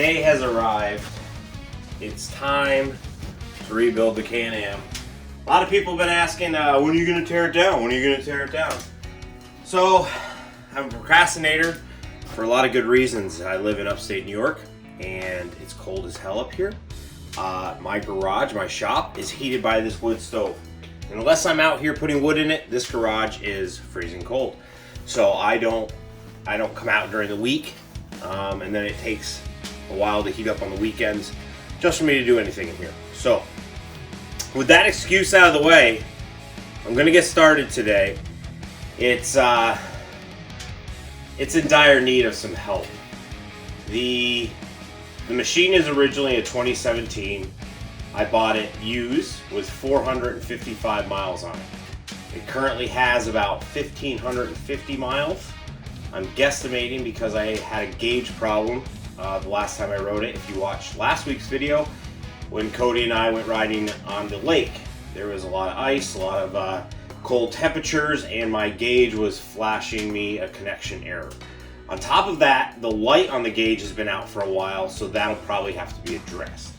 day has arrived. It's time to rebuild the Can-Am. A lot of people have been asking, when are you going to tear it down? When are you going to tear it down? So, I'm a procrastinator for a lot of good reasons. I live in upstate New York, and it's cold as hell up here. My garage, my shop, is heated by this wood stove. And unless I'm out here putting wood in it, this garage is freezing cold. So I don't come out during the week, and then it takes a while to heat up on the weekends just for me to do anything in here. So with that excuse out of the way, I'm gonna get started today. It's in dire need of some help. The machine is originally a 2017. I bought it used with 455 miles on it. It currently has about 1,550 miles. I'm guesstimating because I had a gauge problem the last time I rode it. If you watched last week's video, when Cody and I went riding on the lake, there was a lot of ice, a lot of cold temperatures, and my gauge was flashing me a connection error. On top of that, the light on the gauge has been out for a while, so that'll probably have to be addressed.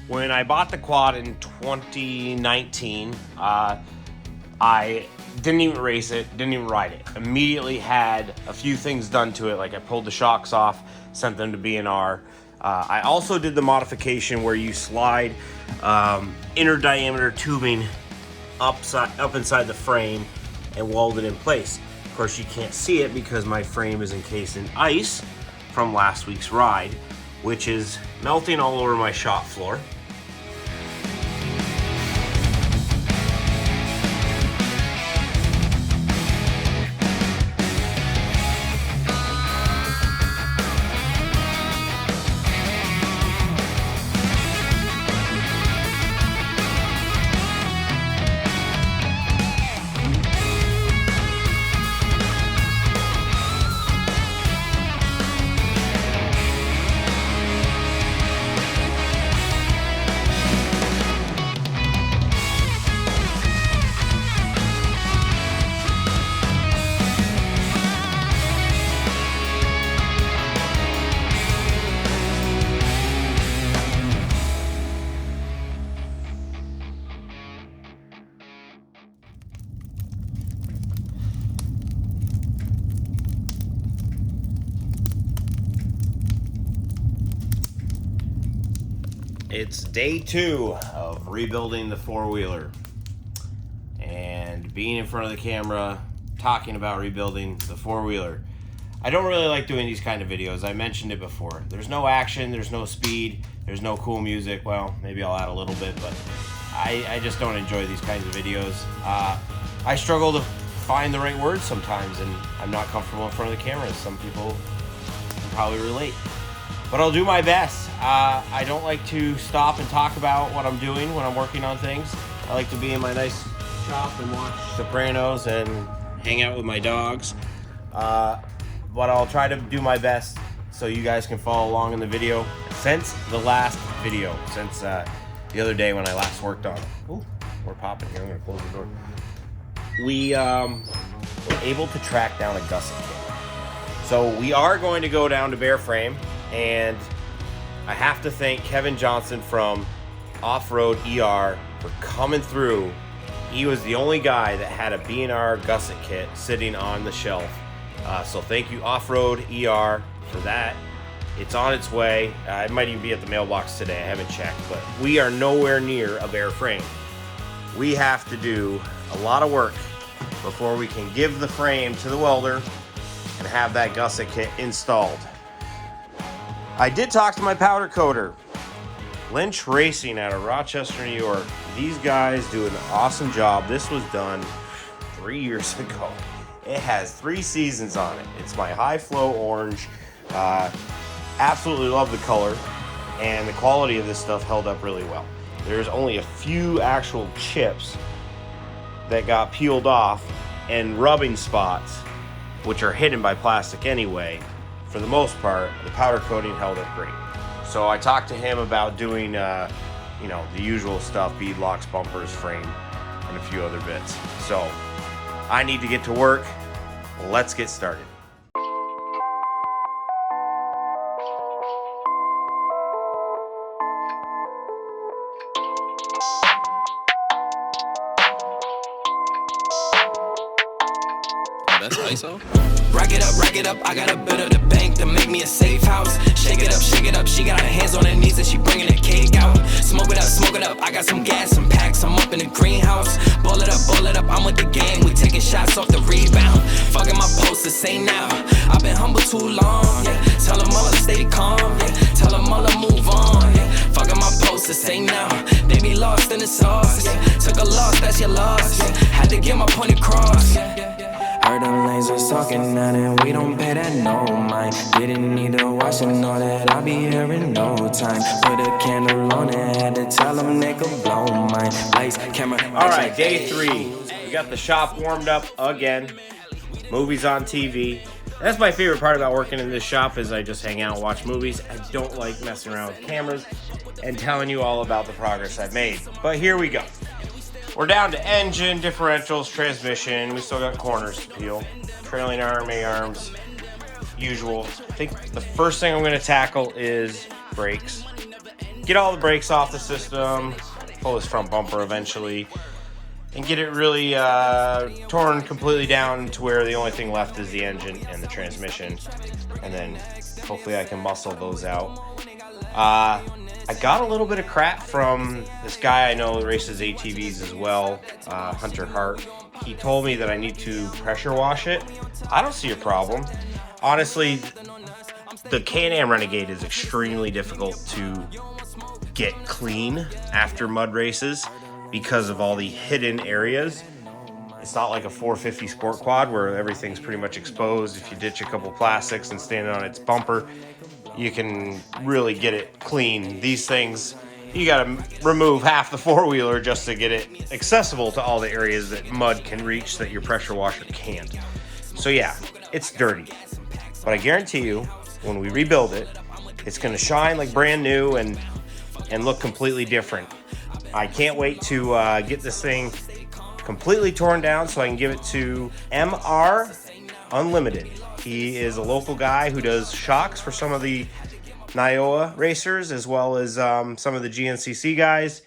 When I bought the quad in 2019, I didn't even race it, didn't even ride it. Immediately had a few things done to it, like I pulled the shocks off, sent them to B&R. I also did the modification where you slide inner diameter tubing up inside the frame and weld it in place. Of course, you can't see it because my frame is encased in ice from last week's ride, which is melting all over my shop floor. It's day 2 of rebuilding the four-wheeler, and being in front of the camera talking about rebuilding the four-wheeler. I don't really like doing these kind of videos. I mentioned it before. There's no action, there's no speed, there's no cool music. Well, maybe I'll add a little bit, but I just don't enjoy these kinds of videos. I struggle to find the right words sometimes, and I'm not comfortable in front of the camera. Some people can probably relate. But I'll do my best. I don't like to stop and talk about what I'm doing when I'm working on things. I like to be in my nice shop and watch Sopranos and hang out with my dogs. But I'll try to do my best so you guys can follow along in the video. Since the last video, since the other day when I last worked on it. Ooh, we're popping here. I'm gonna close the door. We were able to track down a gusset kit. So we are going to go down to bare frame. And I have to thank Kevin Johnson from Off-Road ER for coming through. He was the only guy that had a B&R gusset kit sitting on the shelf. So thank you, Off-Road ER, for that. It's on its way. It might even be at the mailbox today. I haven't checked, but we are nowhere near a bare frame. We have to do a lot of work before we can give the frame to the welder and have that gusset kit installed. I did talk to my powder coater, Lynch Racing out of Rochester, New York. These guys do an awesome job. This was done 3 years ago. It has 3 seasons on it. It's my high flow orange. Absolutely love the color, and the quality of this stuff held up really well. There's only a few actual chips that got peeled off and rubbing spots, which are hidden by plastic anyway. For the most part, the powder coating held up great. So I talked to him about doing, the usual stuff, bead locks, bumpers, frame, and a few other bits. So I need to get to work. Let's get started. That's ISO? Rack it up, I got a bit of the bank to make me a safe house. Shake it up, she got her hands on her knees and she bringing the cake out. Smoke it up, I got some gas, some packs, I'm up in the greenhouse. Ball it up, I'm with the gang, we taking shots off the rebound. Fucking my posters, say now, I've been humble too long, yeah. Tell them all to stay calm, yeah. Tell them all to move on, yeah. Fucking my posters, say now, they be lost in the sauce, yeah. Took a loss, that's your loss, yeah. Had to get my point across, yeah. Heard them lasers talking now and we don't pay that no mind. Didn't need to watch and know that I'll be here in no time. Put a candle on it, had to tell them they could blow mine. Lights, camera. Alright, day 3. We got the shop warmed up again. Movies on TV. That's my favorite part about working in this shop is I just hang out and watch movies. I don't like messing around with cameras and telling you all about the progress I've made. But here we go. We're down to engine, differentials, transmission. We still got corners to peel. Trailing arm, A-arms, usual. I think the first thing I'm going to tackle is brakes. Get all the brakes off the system. Pull this front bumper eventually. And get it really torn completely down to where the only thing left is the engine and the transmission. And then hopefully I can muscle those out. I got a little bit of crap from this guy I know that races ATVs as well, Hunter Hart. He told me that I need to pressure wash it. I don't see a problem. Honestly, the Can-Am Renegade is extremely difficult to get clean after mud races because of all the hidden areas. It's not like a 450 Sport Quad where everything's pretty much exposed. If you ditch a couple plastics and stand on its bumper, you can really get it clean. These things, you gotta remove half the four-wheeler just to get it accessible to all the areas that mud can reach that your pressure washer can't. So yeah, it's dirty. But I guarantee you, when we rebuild it, it's gonna shine like brand new and look completely different. I can't wait to get this thing completely torn down so I can give it to MR Unlimited. He is a local guy who does shocks for some of the Nioa racers as well as some of the GNCC guys.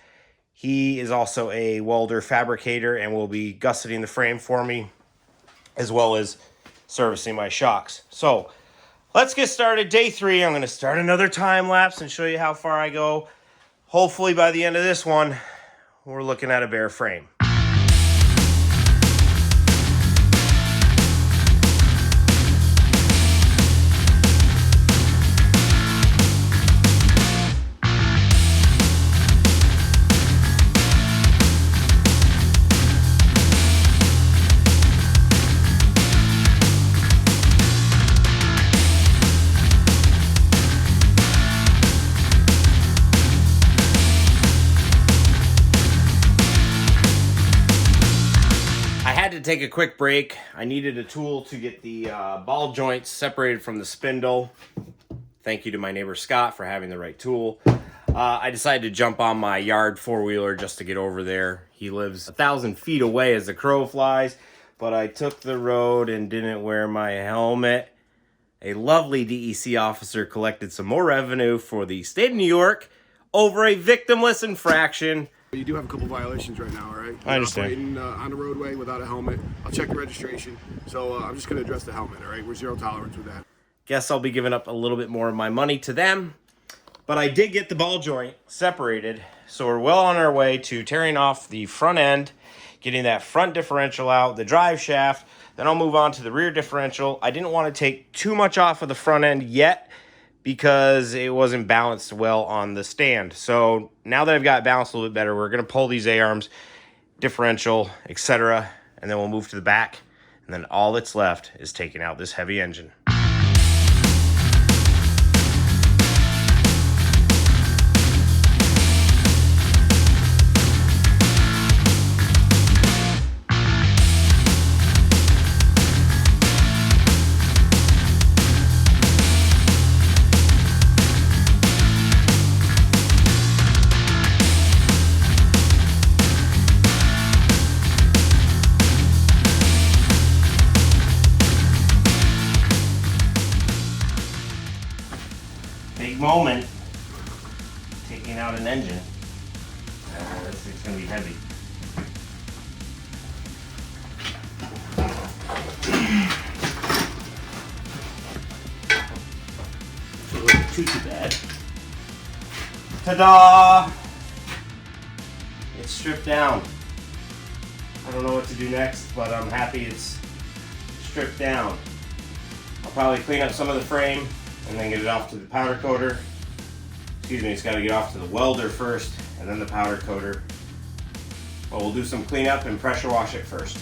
He is also a welder fabricator and will be gusseting the frame for me as well as servicing my shocks. So let's get started. Day 3, I'm going to start another time lapse and show you how far I go. Hopefully by the end of this one, we're looking at a bare frame. Take a quick break. I needed a tool to get the ball joints separated from the spindle. Thank you to my neighbor Scott for having the right tool. I decided to jump on my yard four-wheeler just to get over there. He lives 1,000 feet away as the crow flies, but I took the road and didn't wear my helmet. A lovely DEC officer collected some more revenue for the state of New York over a victimless infraction. You do have a couple violations right now, all right? I understand. Operating on the roadway without a helmet. I'll check the registration. So I'm just going to address the helmet, all right? We're zero tolerance with that. Guess I'll be giving up a little bit more of my money to them. But I did get the ball joint separated. So we're well on our way to tearing off the front end, getting that front differential out, the drive shaft. Then I'll move on to the rear differential. I didn't want to take too much off of the front end yet because it wasn't balanced well on the stand. So now that I've got it balanced a little bit better, we're going to pull these A-arms, differential, etc. And then we'll move to the back. And then all that's left is taking out this heavy engine. Big moment, taking out an engine. This thing's gonna be heavy. too bad. Ta-da! It's stripped down. I don't know what to do next, but I'm happy it's stripped down. I'll probably clean up some of the frame and then get it off to the powder coater. Excuse me, it's got to get off to the welder first and then the powder coater. But we'll do some cleanup and pressure wash it first.